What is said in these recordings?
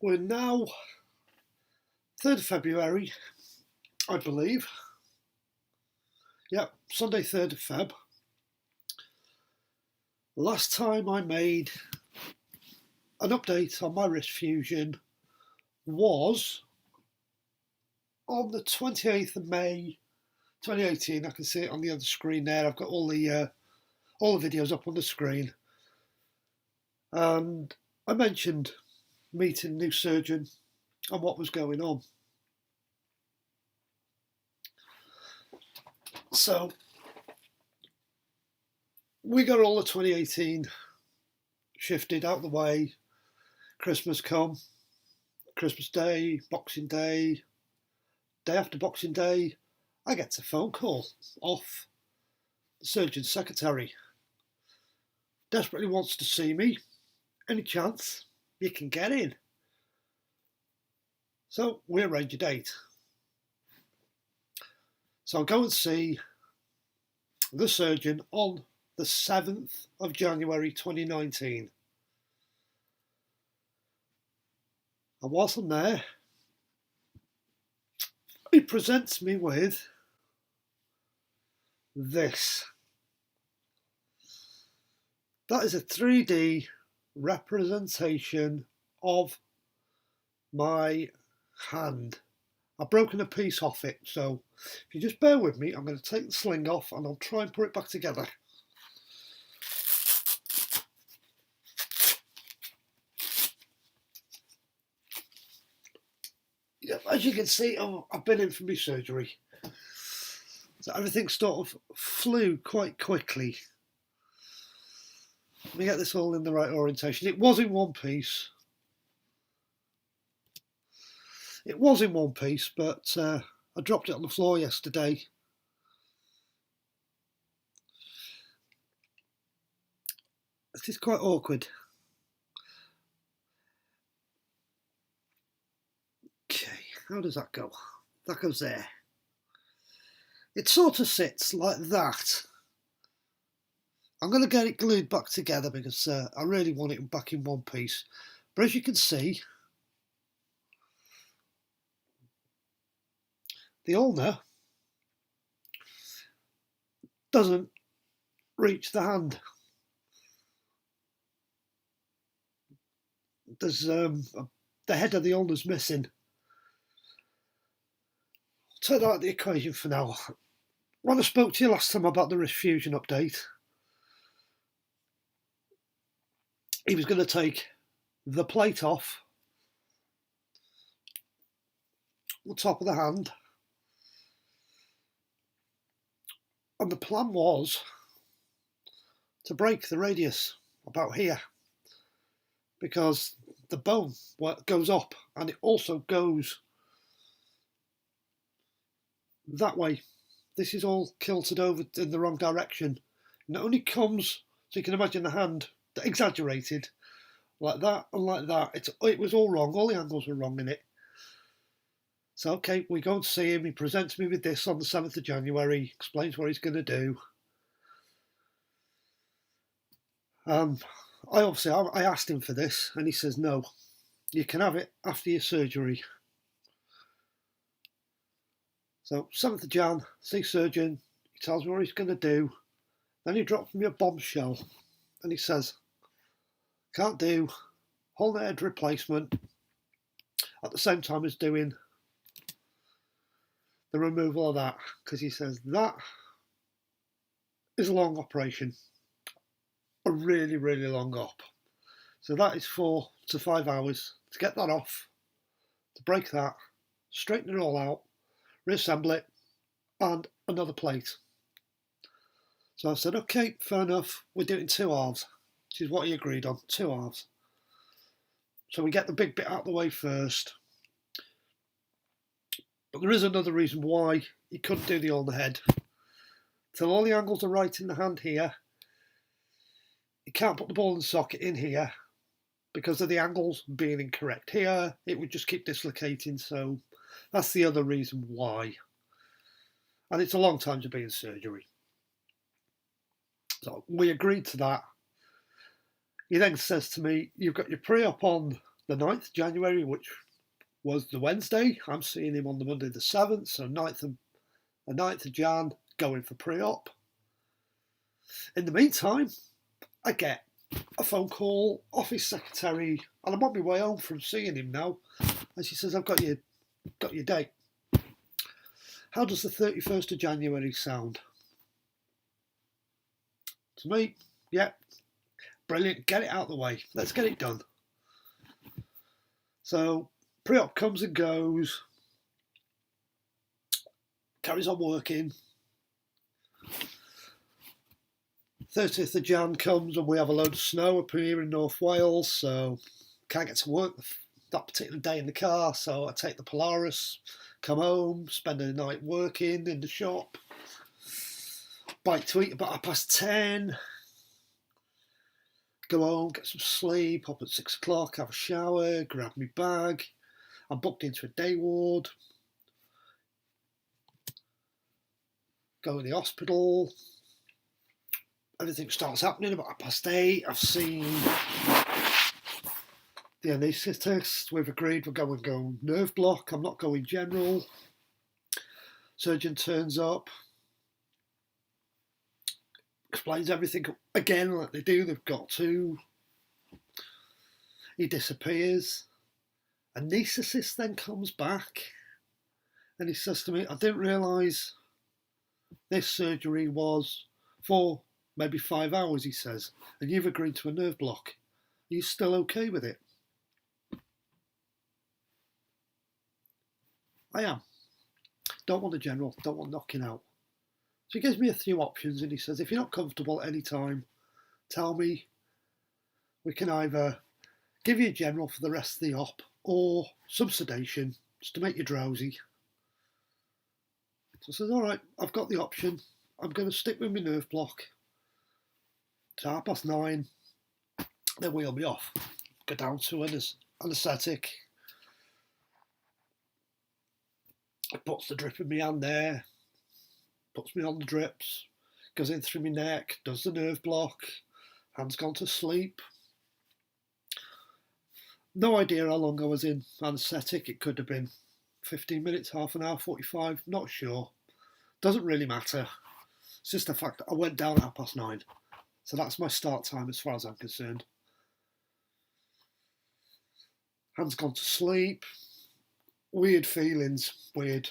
We're now 3rd of February, I believe. Yep, Sunday 3rd of Feb. Last time I made an update on my wrist fusion was on the 28th of May 2018. I can see it on the other screen there. I've got all the videos up on the screen. And I mentioned meeting a new surgeon and what was going on. So we got all the 2018 shifted out of the way. Christmas come, Christmas Day, Boxing Day, day after Boxing Day, I get a phone call off the surgeon's secretary. Desperately wants to see me. Any chance you can get in? So we arrange a date. So I'll go and see the surgeon on the 7th of January 2019. And whilst I'm there, he presents me with this. That is a 3D representation of my hand. I've broken a piece off it, so if you just bear with me, I'm going to take the sling off and I'll try and put it back together. Yep, as you can see, I've been in for my surgery. So everything sort of flew quite quickly. Let me get this all in the right orientation. It was in one piece. It was in one piece, but I dropped it on the floor yesterday. It is quite awkward. Okay, how does that go? That goes there. It sort of sits like that. I'm going to get it glued back together because I really want it back in one piece. But as you can see, the ulna doesn't reach the hand. There's the head of the ulna's missing. Take that out of the equation for now. When I spoke to you last time about the wrist fusion update, he was going to take the plate off the top of the hand, and the plan was to break the radius about here, because the bone goes up and it also goes that way. This is all kilted over in the wrong direction, and it only comes, so you can imagine the hand exaggerated like that and like that. It was all wrong. All the angles were wrong in it. So okay, we go and see him. He presents me with this on the 7th of January, explains what he's going to do. I asked him for this, and he says no, you can have it after your surgery. So 7th of Jan, see surgeon, he tells me what he's going to do. Then he drops me a bombshell and he says, can't do whole head replacement at the same time as doing the removal of that, because he says that is a long operation, a really, really long op. So that is 4 to 5 hours to get that off, to break that, straighten it all out, reassemble it, and another plate. So I said, okay, fair enough, we're doing 2 halves, which is what he agreed on, 2 halves. So we get the big bit out of the way first. But there is another reason why he couldn't do the ulna head. Till all the angles are right in the hand here, he can't put the ball and socket in here because of the angles being incorrect here. It would just keep dislocating, so that's the other reason why. And it's a long time to be in surgery. So we agreed to that. He then says to me, you've got your pre-op on the 9th of January, which was the Wednesday. I'm seeing him on the Monday the 7th, so the 9th of Jan, going for pre-op. In the meantime, I get a phone call off his secretary, and I'm on my way home from seeing him now, and she says, I've got your date. How does the 31st of January sound? To me, yeah, brilliant, get it out of the way, let's get it done. So pre-op comes and goes, carries on working. 30th of Jan comes and we have a load of snow up here in North Wales, so can't get to work that particular day in the car, so I take the Polaris, come home, spend the night working in the shop, bite to eat about 10:30, go home, get some sleep, up at 6 o'clock, have a shower, grab my bag. I'm booked into a day ward, go in the hospital. Everything starts happening about 8:30. I've seen the anaesthetist. We've agreed we're going to go nerve block. I'm not going general. Surgeon turns up, explains everything again like they do. They've got to. He disappears. Anaesthetist then comes back and he says to me, I didn't realise this surgery was for maybe 5 hours, he says, and you've agreed to a nerve block. Are you still okay with it? I am. Don't want a general, don't want knocking out. So he gives me a few options and he says, if you're not comfortable at any time, tell me. We can either give you a general for the rest of the op or some sedation just to make you drowsy. So I says, all right, I've got the option. I'm going to stick with my nerve block. So 9:30, then wheel me off. Go down to an anaesthetic. It puts the drip in my hand there, puts me on the drips, goes in through my neck, does the nerve block, hand's gone to sleep. No idea how long I was in anaesthetic. It could have been 15 minutes, half an hour, 45, not sure. Doesn't really matter. It's just the fact that I went down at 9:30. So that's my start time as far as I'm concerned. Hand's gone to sleep. Weird feelings, weird.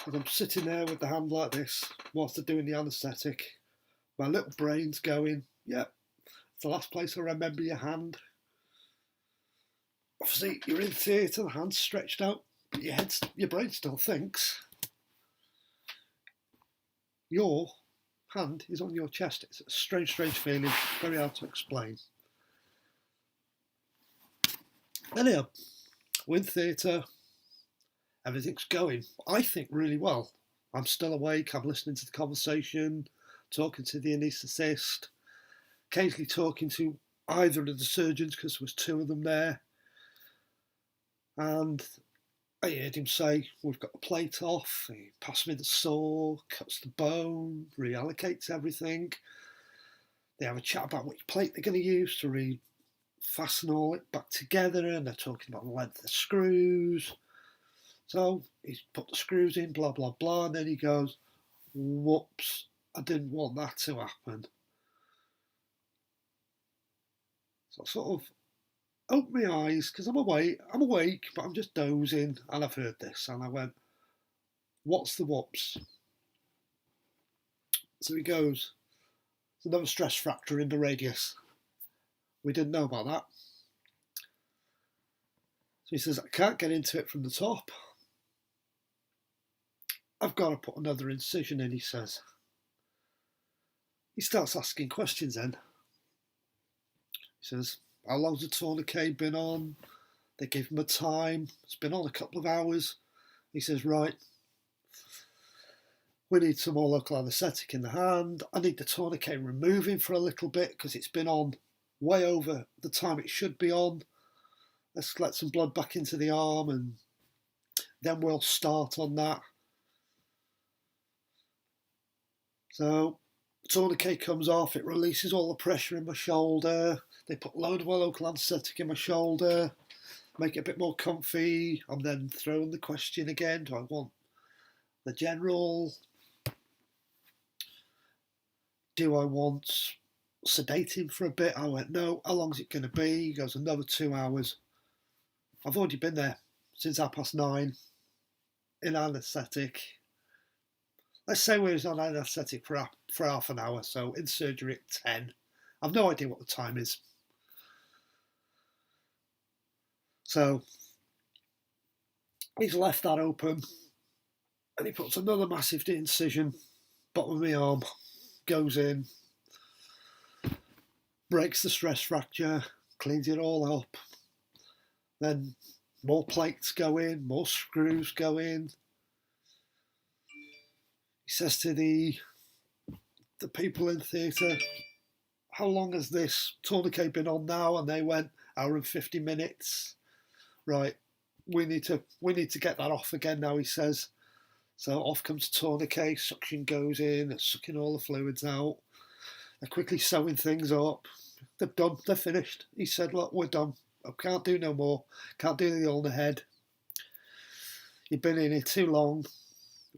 And I'm sitting there with the hand like this whilst they're doing the anaesthetic. My little brain's going, yep, it's the last place I remember your hand. Obviously, you're in theatre, the hand's stretched out, but your brain still thinks. Your hand is on your chest. It's a strange feeling, very hard to explain. Anyhow, we're in theatre, everything's going, I think, really well. I'm still awake, I'm listening to the conversation, talking to the anaesthetist, occasionally talking to either of the surgeons because there was 2 of them there. And I heard him say, we've got the plate off, he passed me the saw, cuts the bone, reallocates everything. They have a chat about which plate they're going to use to refasten all it back together, and they're talking about the length of screws. So he's put the screws in, blah, blah, blah, and then he goes, whoops, I didn't want that to happen. So I sort of opened my eyes, because I'm awake, but I'm just dozing, and I've heard this, and I went, what's the whoops? So he goes, there's another stress fracture in the radius. We didn't know about that. So he says, I can't get into it from the top. I've got to put another incision in, he says. He starts asking questions then. He says, how long's the tourniquet been on? They give him a time. It's been on a couple of hours. He says, right, we need some more local anaesthetic in the hand. I need the tourniquet removing for a little bit because it's been on way over the time it should be on. Let's let some blood back into the arm and then we'll start on that. So tourniquet comes off, it releases all the pressure in my shoulder. They put a load of local anaesthetic in my shoulder, make it a bit more comfy. I'm then throwing the question again, do I want the general? Do I want sedating for a bit? I went, no. How long is it going to be? He goes, another 2 hours. I've already been there since 9:30 in anaesthetic. Let's say we was on anaesthetic for half an hour, so in surgery at 10. I've no idea what the time is. So he's left that open, and he puts another massive incision, bottom of my arm, goes in, breaks the stress fracture, cleans it all up. Then more plates go in, more screws go in. He says to the people in theatre, how long has this tourniquet been on now? And they went, hour and 50 minutes. Right, we need to get that off again now, he says. So off comes tourniquet, suction goes in, they're sucking all the fluids out. They're quickly sewing things up. They're done, they're finished. He said, look, we're done. I can't do no more. Can't do the ulna head. You've been in here too long.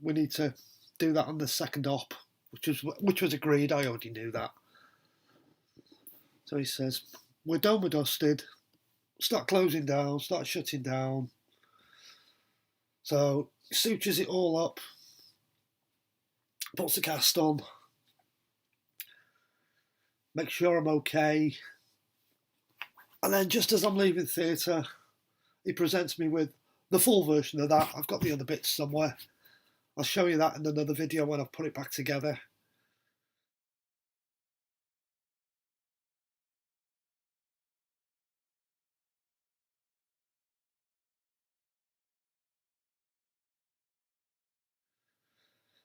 We need to do that on the second op, which was agreed. I already knew that. So he says, we're done, we're dusted. Start closing down, start shutting down. So he sutures it all up, puts the cast on, make sure I'm okay. And then just as I'm leaving theatre, he presents me with the full version of that. I've got the other bits somewhere. I'll show you that in another video when I've put it back together.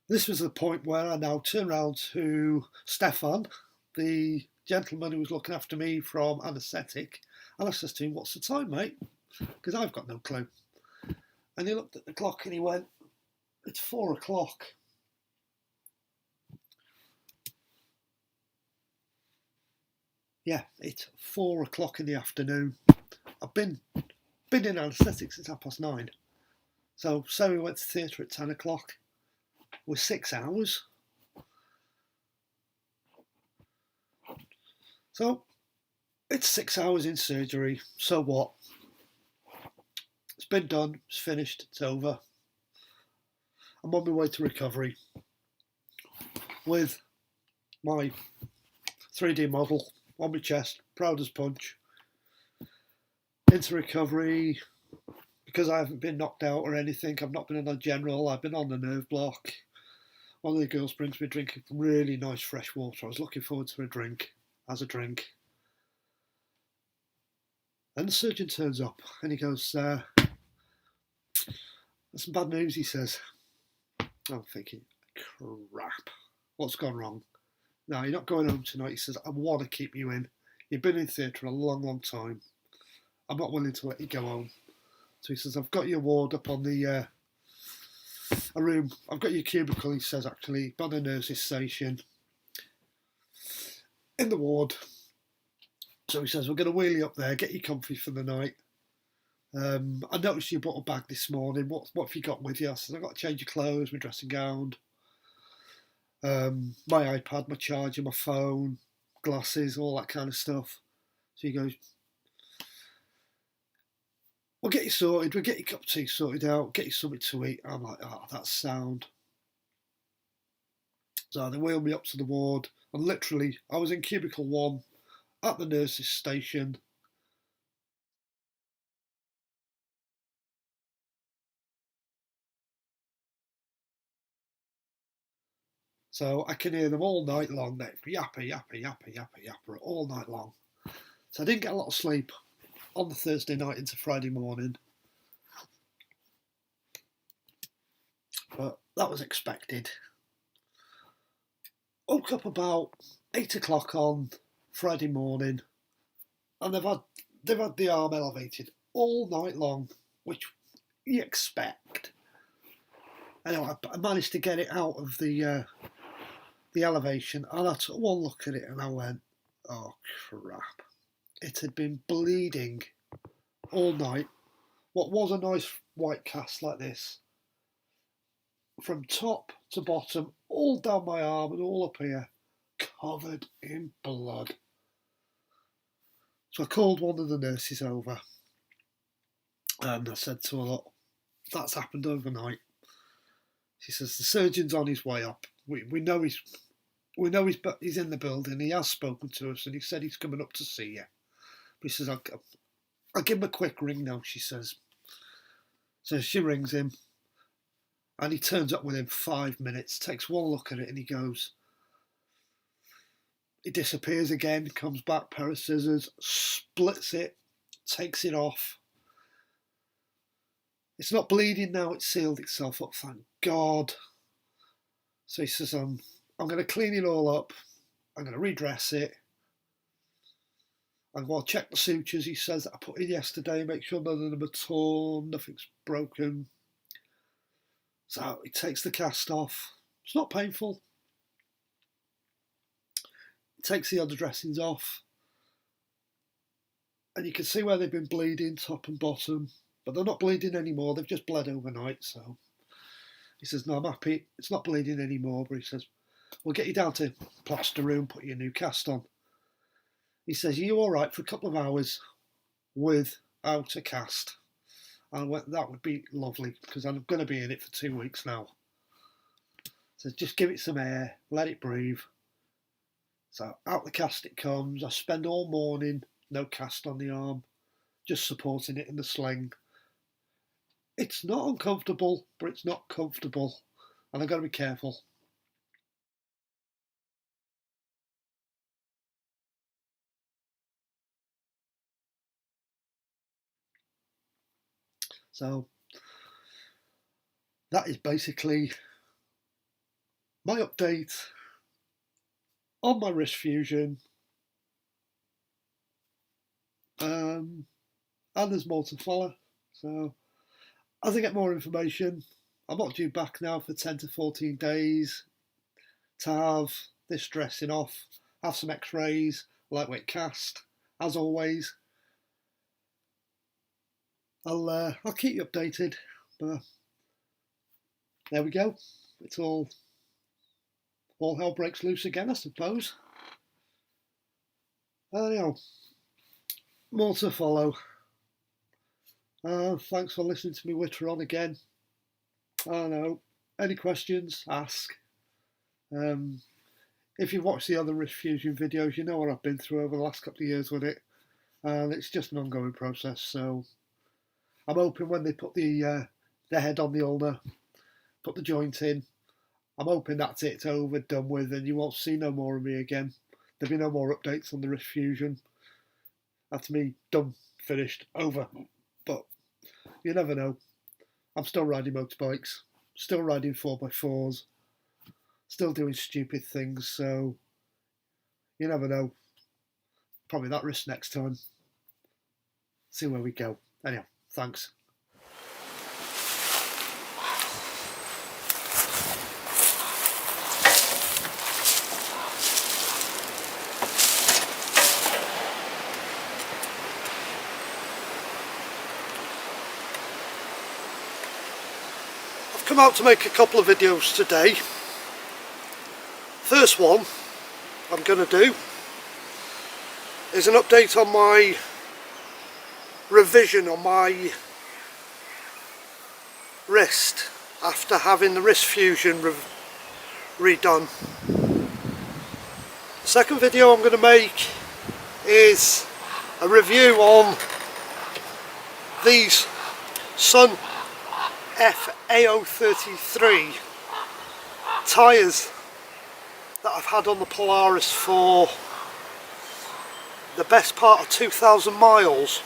This was the point where I now turn around to Stefan, the gentleman who was looking after me from anaesthetic, and I says to him, what's the time, mate? Because I've got no clue. And he looked at the clock and he went, it's 4 o'clock. Yeah, it's 4 o'clock in the afternoon. I've been in anaesthetic since 9:30. So say we went to theatre at 10 o'clock. We're 6 hours. So it's 6 hours in surgery. So what? It's been done. It's finished. It's over. I'm on my way to recovery with my 3D model on my chest, proud as punch. Into recovery because I haven't been knocked out or anything. I've not been on a general. I've been on the nerve block. One of the girls brings me a drink of really nice fresh water. I was looking forward to a drink. As a drink. And the surgeon turns up and he goes, that's some bad news, he says. I'm thinking, crap, what's gone wrong? No, you're not going home tonight. He says, I want to keep you in. You've been in theatre a long, long time. I'm not willing to let you go home. So he says, I've got your ward up on the a room. I've got your cubicle, he says, actually, by the nurse's station. In the ward. So he says, we're going to wheel you up there, get you comfy for the night. I noticed you brought a bag this morning. What have you got with you? I said, I've got to change your clothes, my dressing gown, my iPad, my charger, my phone, glasses, all that kind of stuff. So he goes, we'll get you sorted, we'll get your cup of tea sorted out, get you something to eat. I'm like, oh, that's sound. So they wheeled me up to the ward, and literally, I was in cubicle 1 at the nurse's station. So I can hear them all night long. They yapper, yapper, yapper, yapper, yapper all night long. So I didn't get a lot of sleep on the Thursday night into Friday morning. But that was expected. Woke up about 8 o'clock on Friday morning, and they've had the arm elevated all night long, which you expect. Anyway, I managed to get it out of the the elevation, and I took one look at it and I went, oh crap. It had been bleeding all night. What was a nice white cast like this, from top to bottom, all down my arm and all up here, covered in blood. So I called one of the nurses over and I said to her, look, that's happened overnight. She says, the surgeon's on his way up. We know he's in the building. He has spoken to us and he said he's coming up to see you. But he says, I'll give him a quick ring now, she says. So she rings him and he turns up within 5 minutes, takes one look at it and he goes, he disappears again, comes back, pair of scissors, splits it, takes it off. It's not bleeding now, it's sealed itself up, thank God. So he says, I'm going to clean it all up, I'm going to redress it. And I'll check the sutures, he says, that I put in yesterday, make sure none of them are torn, nothing's broken. So he takes the cast off. It's not painful. He takes the other dressings off. And you can see where they've been bleeding, top and bottom. But they're not bleeding anymore, they've just bled overnight. So he says, no, I'm happy, it's not bleeding anymore. But he says, we'll get you down to plaster room, put your new cast on. He says, are you all right for a couple of hours without a cast? And I went, that would be lovely, because I'm going to be in it for 2 weeks now. So just give it some air, let it breathe. So out the cast it comes. I spend all morning, no cast on the arm, just supporting it in the sling. It's not uncomfortable, but it's not comfortable. And I've got to be careful. So that is basically my update on my wrist fusion. And there's more to follow. So as I get more information, I'm not due back now for 10 to 14 days to have this dressing off, have some x-rays, lightweight cast, as always. I'll keep you updated, but there we go. It's all hell breaks loose again, I suppose. Anyhow, more to follow. Thanks for listening to me witter on again. I don't know. Any questions? Ask. If you've watched the other wrist fusion videos, you know what I've been through over the last couple of years with it. And it's just an ongoing process. So I'm hoping when they put the head on the ulna, put the joint in, I'm hoping that's it, it's over, done with, and you won't see no more of me again. There'll be no more updates on the wrist fusion. That's me done, finished, over. But you never know. I'm still riding motorbikes, still riding 4x4s, still doing stupid things, so you never know. Probably that wrist next time. See where we go. Anyhow, thanks. Come out to make a couple of videos today. First one I'm going to do is an update on my revision on my wrist after having the wrist fusion redone. The second video I'm going to make is a review on these Sun FAO33 tyres that I've had on the Polaris for the best part of 2,000 miles.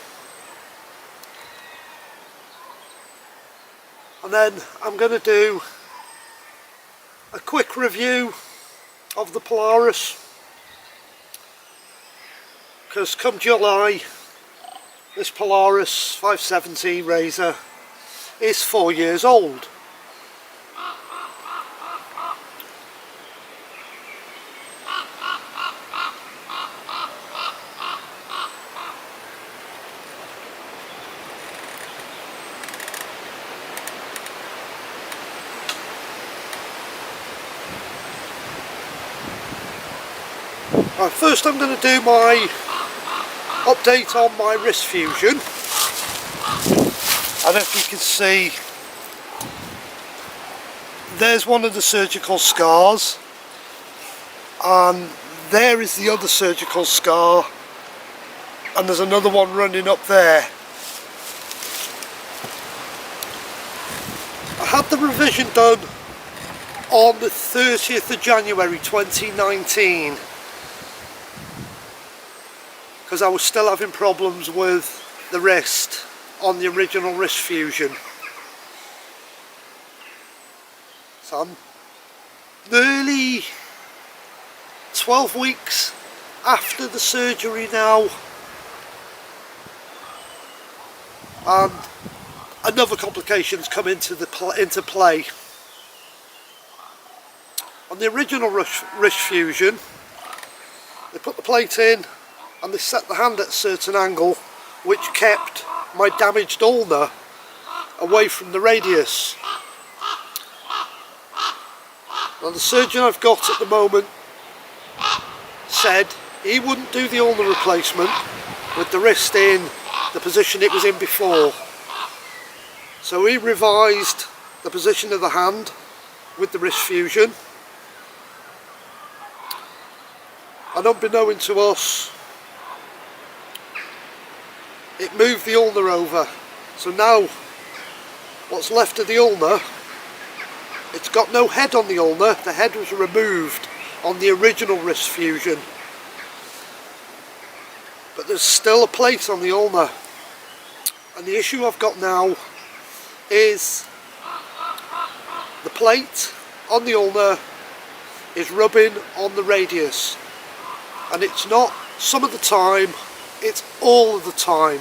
And then I'm going to do a quick review of the Polaris, because come July this Polaris 570 Razor is 4 years old. First I'm going to do my update on my wrist fusion, and if you can see, there's one of the surgical scars, and there is the other surgical scar, and there's another one running up there. I had the revision done on the 30th of January 2019 because I was still having problems with the wrist on the original wrist fusion. So I'm nearly 12 weeks after the surgery now, and another complication's come into play. On the original wrist fusion, they put the plate in and they set the hand at a certain angle, which kept my damaged ulna away from the radius. Now the surgeon I've got at the moment said he wouldn't do the ulna replacement with the wrist in the position it was in before. So he revised the position of the hand with the wrist fusion. And unbeknown to us, it moved the ulna over. So now, what's left of the ulna, it's got no head on the ulna. The head was removed on the original wrist fusion. But there's still a plate on the ulna. And the issue I've got now is the plate on the ulna is rubbing on the radius. And it's not some of the time, it's all of the time.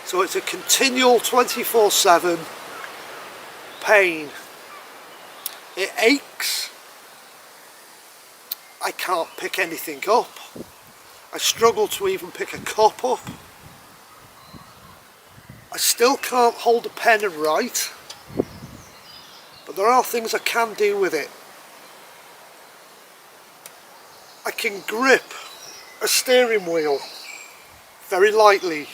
So it's a continual 24/7 pain. It aches. I can't pick anything up. I struggle to even pick a cup up. I still can't hold a pen and write. But there are things I can do with it. I can grip a steering wheel very lightly,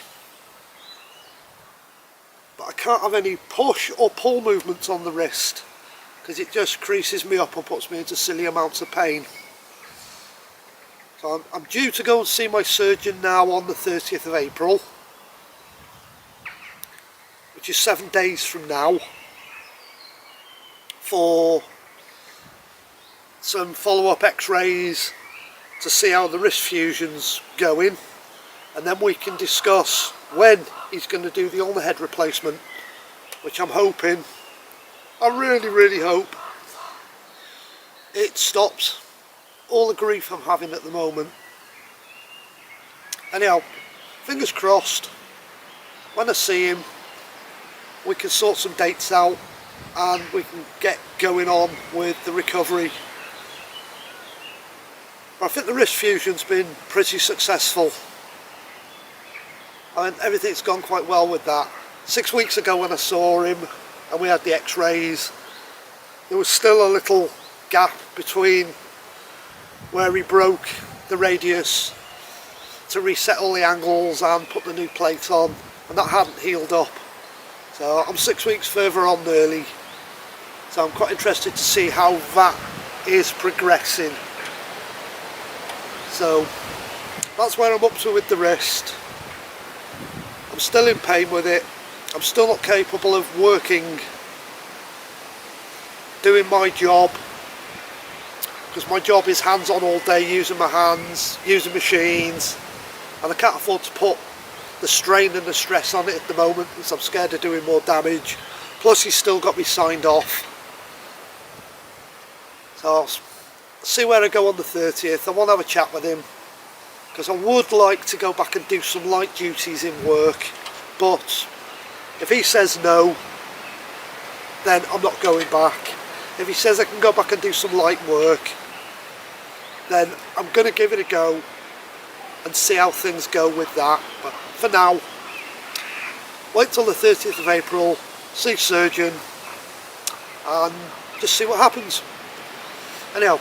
but I can't have any push or pull movements on the wrist because it just creases me up and puts me into silly amounts of pain. So I'm due to go and see my surgeon now on the 30th of April, which is 7 days from now, for some follow-up x-rays to see how the wrist fusion's going, and then we can discuss when he's going to do the ulna head replacement, which I'm hoping, I really hope, it stops all the grief I'm having at the moment. Anyhow, fingers crossed, when I see him we can sort some dates out and we can get going on with the recovery. I think the wrist fusion's been pretty successful. I mean, everything's gone quite well with that. 6 weeks ago when I saw him and we had the x-rays, there was still a little gap between where he broke the radius to reset all the angles and put the new plate on, and that hadn't healed up. So I'm 6 weeks further on nearly, so I'm quite interested to see how that is progressing. So that's where I'm up to with the wrist. I'm still in pain with it. I'm still not capable of working, doing my job, because my job is hands-on all day, using my hands, using machines, and I can't afford to put the strain and the stress on it at the moment because I'm scared of doing more damage. Plus he's still got me signed off. So I'll see where I go on the 30th. I want to have a chat with him because I would like to go back and do some light duties in work, but if he says no, then I'm not going back. If he says I can go back and do some light work, then I'm going to give it a go and see how things go with that. But for now, wait till the 30th of April, see surgeon, and just see what happens. Anyhow,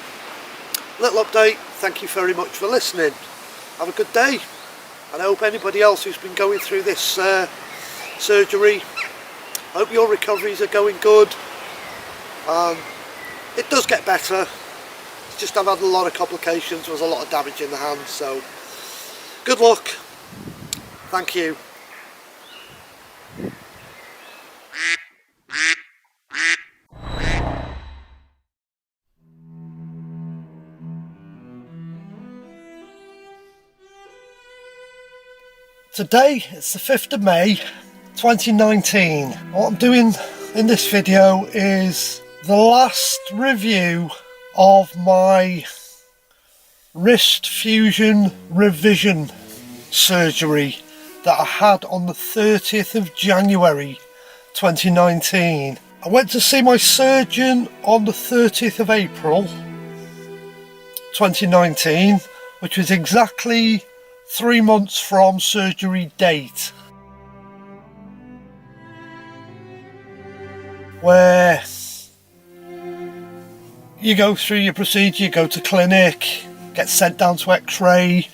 little update. thank you very much for listening. Have a good day, and I hope anybody else who's been going through this surgery, I hope your recoveries are going good. It does get better. It's just I've had a lot of complications. There was a lot of damage in the hand, so good luck. Thank you. Today it's the 5th of May 2019. What I'm doing in this video is the last review of my wrist fusion revision surgery that I had on the 30th of January 2019. I went to see my surgeon on the 30th of April 2019, which was exactly 3 months from surgery date, where you go through your procedure, you go to clinic, get sent down to x-ray,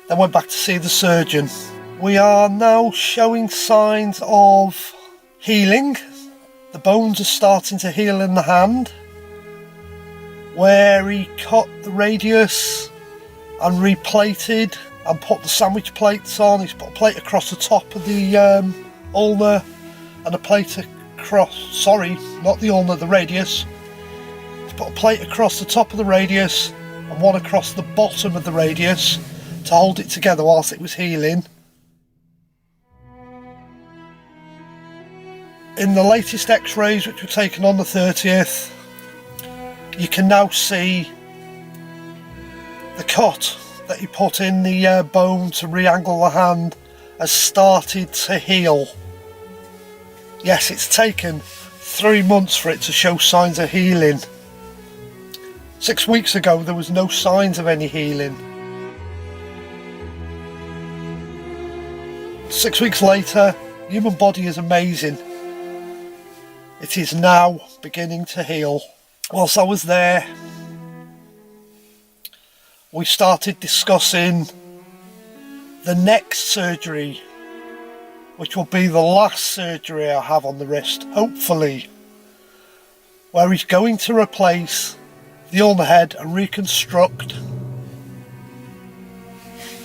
then went back to see the surgeon. We are now showing signs of healing. The bones are starting to heal in the hand, where he cut the radius and replated and put the sandwich plates on. He's put a plate across the top of the ulna and a plate across, sorry, not the ulna, the radius. He's put a plate across the top of the radius and one across the bottom of the radius to hold it together whilst it was healing. In the latest x-rays, which were taken on the 30th, you can now see the cut that he put in the bone to re-angle the hand has started to heal. Yes, it's taken 3 months for it to show signs of healing. 6 weeks ago there was no signs of any healing. 6 weeks later, the human body is amazing. It is now beginning to heal. Whilst I was there, we started discussing the next surgery, which will be the last surgery I have on the wrist, hopefully, where he's going to replace the ulna head and reconstruct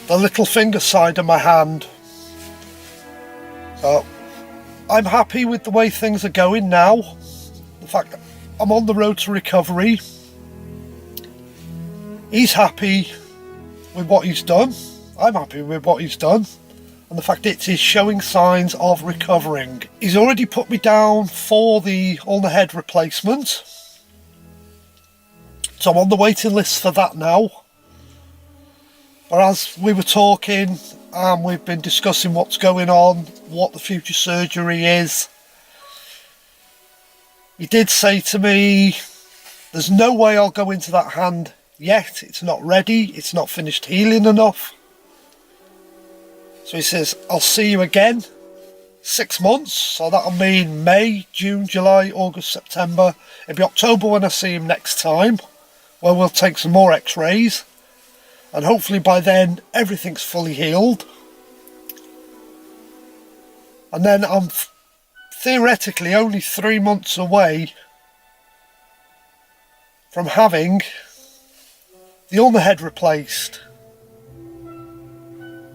the little finger side of my hand. So I'm happy with the way things are going now. The fact that I'm on the road to recovery. He's happy with what he's done. I'm happy with what he's done. And the fact it is showing signs of recovering. He's already put me down for the ulna head replacement. So I'm on the waiting list for that now. But as we were talking and we've been discussing what's going on, what the future surgery is, he did say to me, there's no way I'll go into that hand yet, it's not ready, it's not finished healing enough. So he says, I'll see you again 6 months, so that'll mean May, June, July, August, September. It'll be October when I see him next time, where we'll take some more x-rays, and hopefully by then everything's fully healed. And then I'm theoretically only 3 months away from having the ulna head replaced,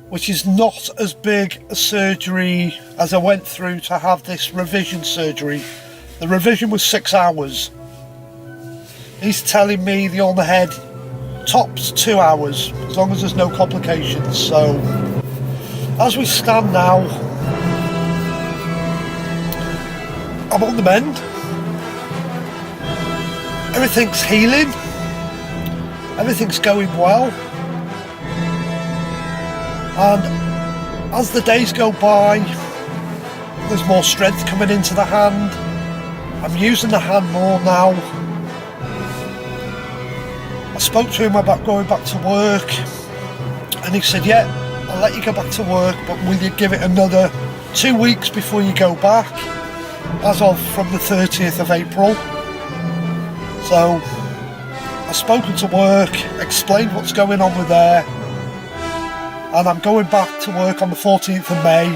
which is not as big a surgery as I went through to have this revision surgery. The revision was 6 hours. He's telling me the ulna head tops 2 hours, as long as there's no complications. So as we stand now, I'm on the mend. Everything's healing. Everything's going well. And as the days go by, there's more strength coming into the hand. I'm using the hand more now. I spoke to him about going back to work, and he said, yeah, I'll let you go back to work, but will you give it another 2 weeks before you go back, as of from the 30th of April. So I I've spoken to work, explained what's going on with there, and I'm going back to work on the 14th of May.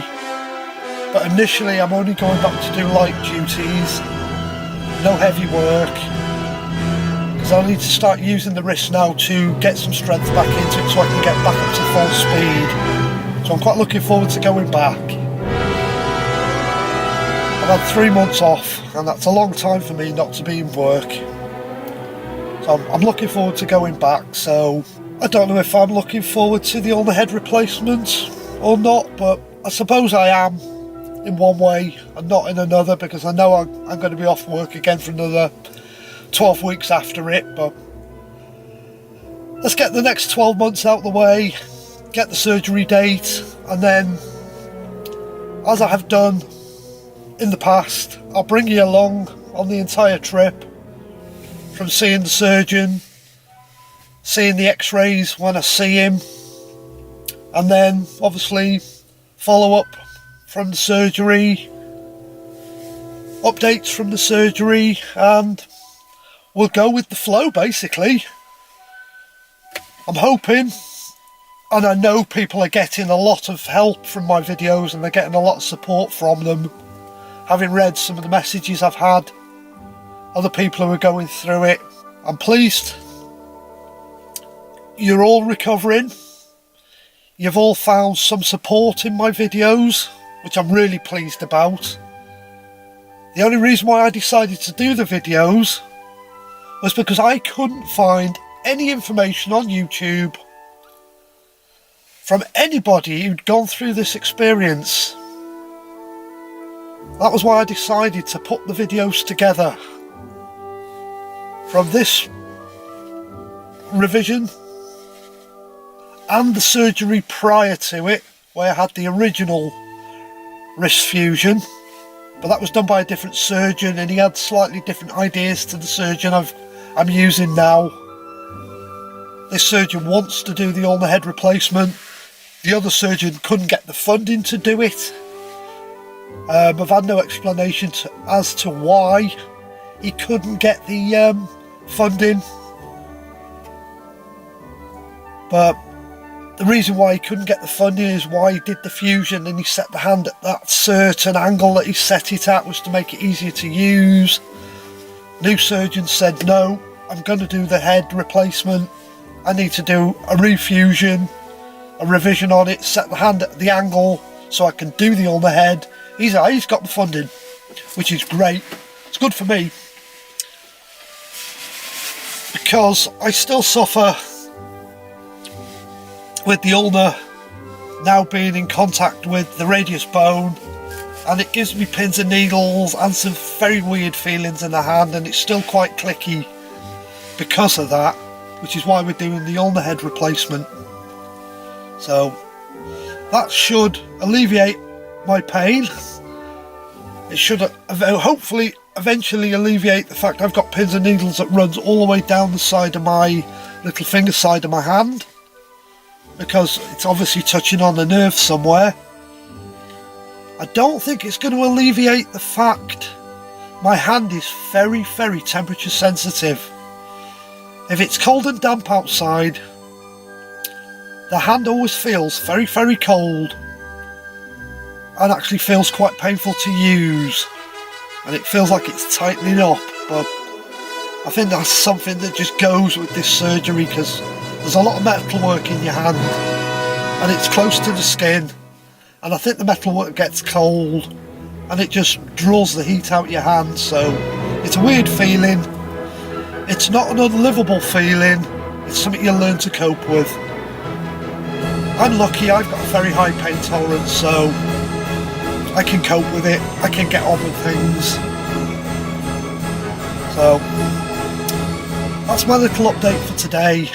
But initially I'm only going back to do light duties, no heavy work, because I need to start using the wrist now to get some strength back into it so I can get back up to full speed. So I'm quite looking forward to going back. I've had 3 months off, and that's a long time for me not to be in work. So I'm looking forward to going back. So I don't know if I'm looking forward to the ulnar head replacement or not, but I suppose I am in one way and not in another, because I know I'm going to be off work again for another 12 weeks after it. But let's get the next 12 months out of the way, get the surgery date, and then, as I have done in the past, I'll bring you along on the entire trip, from seeing the surgeon, seeing the x-rays when I see him, and then obviously follow up from the surgery, updates from the surgery, and we'll go with the flow basically. I'm hoping, and I know people are getting a lot of help from my videos and they're getting a lot of support from them, having read some of the messages I've had, other people who are going through it. I'm pleased you're all recovering. You've all found some support in my videos, which I'm really pleased about. The only reason why I decided to do the videos was because I couldn't find any information on YouTube from anybody who'd gone through this experience. That was why I decided to put the videos together. From this revision and the surgery prior to it, where I had the original wrist fusion, but that was done by a different surgeon and he had slightly different ideas to the surgeon I'm using now. This surgeon wants to do the ulnar head replacement. The other surgeon couldn't get the funding to do it. I've had no explanation as to why he couldn't get the funding, but the reason why he couldn't get the funding is why he did the fusion, and he set the hand at that certain angle that he set it at was to make it easier to use. New surgeon said, no, I'm going to do the head replacement, I need to do a refusion, a revision on it, set the hand at the angle so I can do the ulnar head. He's got the funding, which is great. It's good for me, because I still suffer with the ulnar now being in contact with the radius bone, and it gives me pins and needles and some very weird feelings in the hand, and it's still quite clicky because of that, which is why we're doing the ulnar head replacement. So that should alleviate my pain. It should hopefully eventually alleviate the fact I've got pins and needles that runs all the way down the side of my little finger side of my hand, because it's obviously touching on the nerve somewhere. I don't think it's going to alleviate the fact my hand is very, very temperature sensitive. If it's cold and damp outside, the hand always feels very, very cold, and actually feels quite painful to use, and it feels like it's tightening up. But I think that's something that just goes with this surgery, because there's a lot of metal work in your hand and it's close to the skin, and I think the metal work gets cold and it just draws the heat out your hand. So it's a weird feeling. It's not an unlivable feeling, it's something you learn to cope with. I'm lucky, I've got a very high pain tolerance, so I can cope with it, I can get on with things. So that's my little update for today.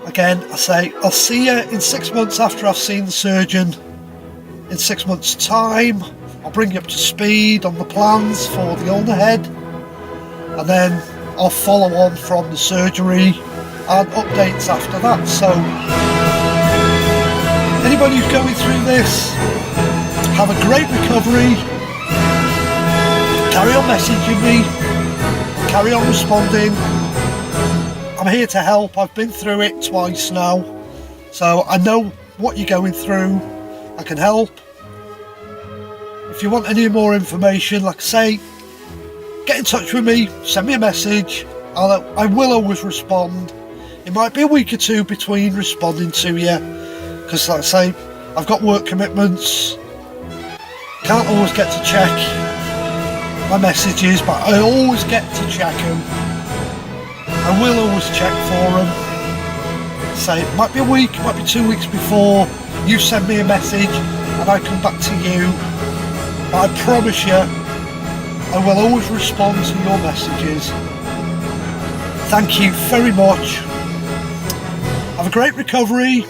Again, I say I'll see you in 6 months after I've seen the surgeon. In 6 months' time, I'll bring you up to speed on the plans for the ulnar head, and then I'll follow on from the surgery and updates after that. So anybody who's going through this, have a great recovery, carry on messaging me, carry on responding. I'm here to help. I've been through it twice now, so I know what you're going through. I can help. If you want any more information, like I say, get in touch with me, send me a message. I will always respond. It might be a week or two between responding to you, because like I say, I've got work commitments, can't always get to check my messages, but I always get to check them. I will always check for them. Say it might be a week, it might be 2 weeks before you send me a message and I come back to you, but I promise you I will always respond to your messages. Thank you very much. Have a great recovery,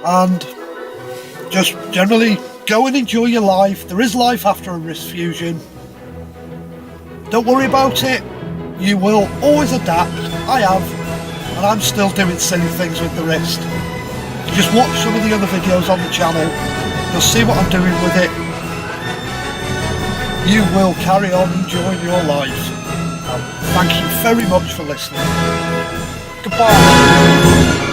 and just generally go and enjoy your life. There is life after a wrist fusion. Don't worry about it. You will always adapt. I have, and I'm still doing silly things with the wrist. Just watch some of the other videos on the channel. You'll see what I'm doing with it. You will carry on enjoying your life. Thank you very much for listening. Goodbye.